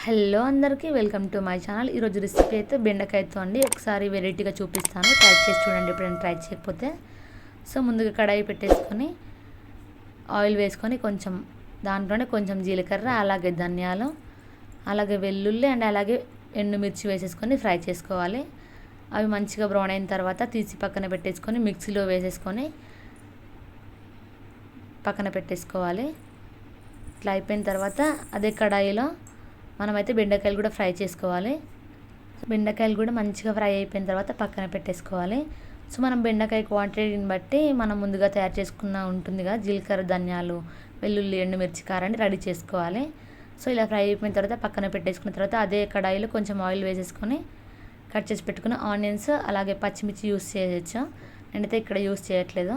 Hello అందరికీ welcome to my channel. ఈరోజు recipe అయితే బెండకాయతో అండి. ఒకసారి వెరైటీగా చూపిస్తాను, ట్రై చేసి చూడండి ఎప్పుడైనా ట్రై చేయకపోతే. సో ముందుగా కడాయి పెట్టేసుకొని ఆయిల్ వేసుకొని కొంచెం దాంట్లోనే కొంచెం జీలకర్ర, అలాగే ధనియాలు, అలాగే వెల్లుల్లి అండ్ అలాగే ఎండుమిర్చి వేసేసుకొని ఫ్రై చేసుకోవాలి. అవి మంచిగా బ్రౌన్ అయిన తర్వాత తీసి పక్కన పెట్టేసుకొని మిక్సీలో వేసేసుకొని పక్కన పెట్టేసుకోవాలి. ఇట్లా అయిపోయిన తర్వాత అదే కడాయిలో మనమైతే బెండకాయలు కూడా ఫ్రై చేసుకోవాలి. బెండకాయలు కూడా మంచిగా ఫ్రై అయిపోయిన తర్వాత పక్కన పెట్టేసుకోవాలి. సో మనం బెండకాయ క్వాంటిటీని బట్టి మనం ముందుగా తయారు చేసుకున్న ఉంటుంది కదా, జీలకర్ర, ధనియాలు, వెల్లుల్లి, ఎండుమిర్చి, కారాన్ని రెడీ చేసుకోవాలి. సో ఇలా ఫ్రై అయిపోయిన తర్వాత పక్కన పెట్టేసుకున్న తర్వాత అదే కడాయిలో కొంచెం ఆయిల్ వేసేసుకొని కట్ చేసి పెట్టుకున్న ఆనియన్స్ అలాగే పచ్చిమిర్చి యూస్ చేయొచ్చు. నేనైతే ఇక్కడ యూస్ చేయట్లేదు.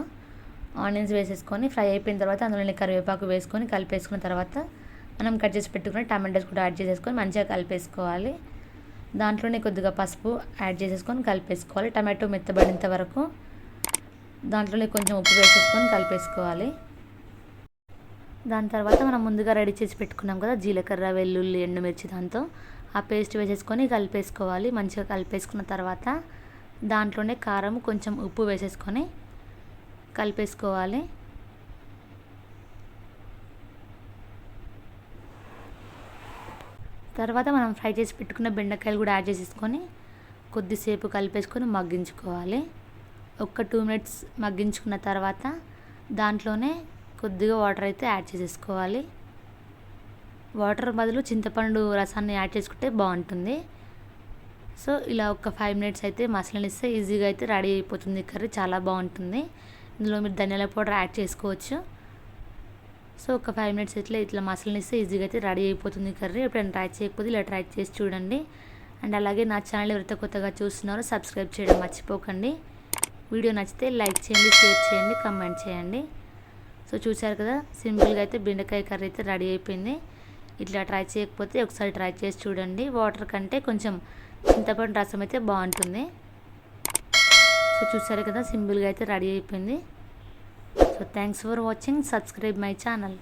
ఆనియన్స్ వేసేసుకొని ఫ్రై అయిపోయిన తర్వాత అందులోనే కరివేపాకు వేసుకొని కలిపేసుకున్న తర్వాత మనం కట్ చేసి పెట్టుకుని టమాటోస్ కూడా యాడ్ చేసేసుకొని మంచిగా కలిపేసుకోవాలి. దాంట్లోనే కొద్దిగా పసుపు యాడ్ చేసేసుకొని కలిపేసుకోవాలి. టమాటో మెత్తబడేంత వరకు దాంట్లోనే కొంచెం ఉప్పు వేసేసుకొని కలిపేసుకోవాలి. దాని తర్వాత మనం ముందుగా రెడీ చేసి పెట్టుకున్నాం కదా జీలకర్ర, వెల్లుల్లి, ఎండుమిర్చి, దాంతో ఆ పేస్ట్ వేసేసుకొని కలిపేసుకోవాలి. మంచిగా కలిపేసుకున్న తర్వాత దాంట్లోనే కారం, కొంచెం ఉప్పు వేసేసుకొని కలిపేసుకోవాలి. తర్వాత మనం ఫ్రై చేసి పెట్టుకున్న బెండకాయలు కూడా యాడ్ చేసేసుకొని కొద్దిసేపు కలిపేసుకొని మగ్గించుకోవాలి. ఒక 2 మినిట్స్ మగ్గించుకున్న తర్వాత దాంట్లోనే కొద్దిగా వాటర్ అయితే యాడ్ చేసేసుకోవాలి. వాటర్ బదులు చింతపండు రసాన్ని యాడ్ చేసుకుంటే బాగుంటుంది. సో ఇలా ఒక 5 మినిట్స్ అయితే మసలనిస్తే ఈజీగా అయితే రెడీ అయిపోతుంది కర్రీ, చాలా బాగుంటుంది. ఇందులో మీరు ధనియాల పౌడర్ యాడ్ చేసుకోవచ్చు. సో ఒక 5 మినిట్స్ ఇట్లా మసాలానిస్తే ఈజీగా అయితే రెడీ అయిపోతుంది కర్రీ. ఎప్పుడైనా ట్రై చేయకపోతే ఇలా ట్రై చేసి చూడండి. అండ్ అలాగే నా ఛానల్ ఎవరైతే కొత్తగా చూస్తున్నారో సబ్స్క్రైబ్ చేయడం మర్చిపోకండి. వీడియో నచ్చితే లైక్ చేయండి, షేర్ చేయండి, కామెంట్ చేయండి. సో చూసారు కదా, సింపుల్గా అయితే బెండకాయ కర్రీ అయితే రెడీ అయిపోయింది. ఇట్లా ట్రై చేయకపోతే ఒకసారి ట్రై చేసి చూడండి. వాటర్ కంటే కొంచెం చింతపండు రసం అయితే బాగుంటుంది. సో చూసారు కదా, సింపుల్గా అయితే రెడీ అయిపోయింది. So thanks for watching. Subscribe my channel.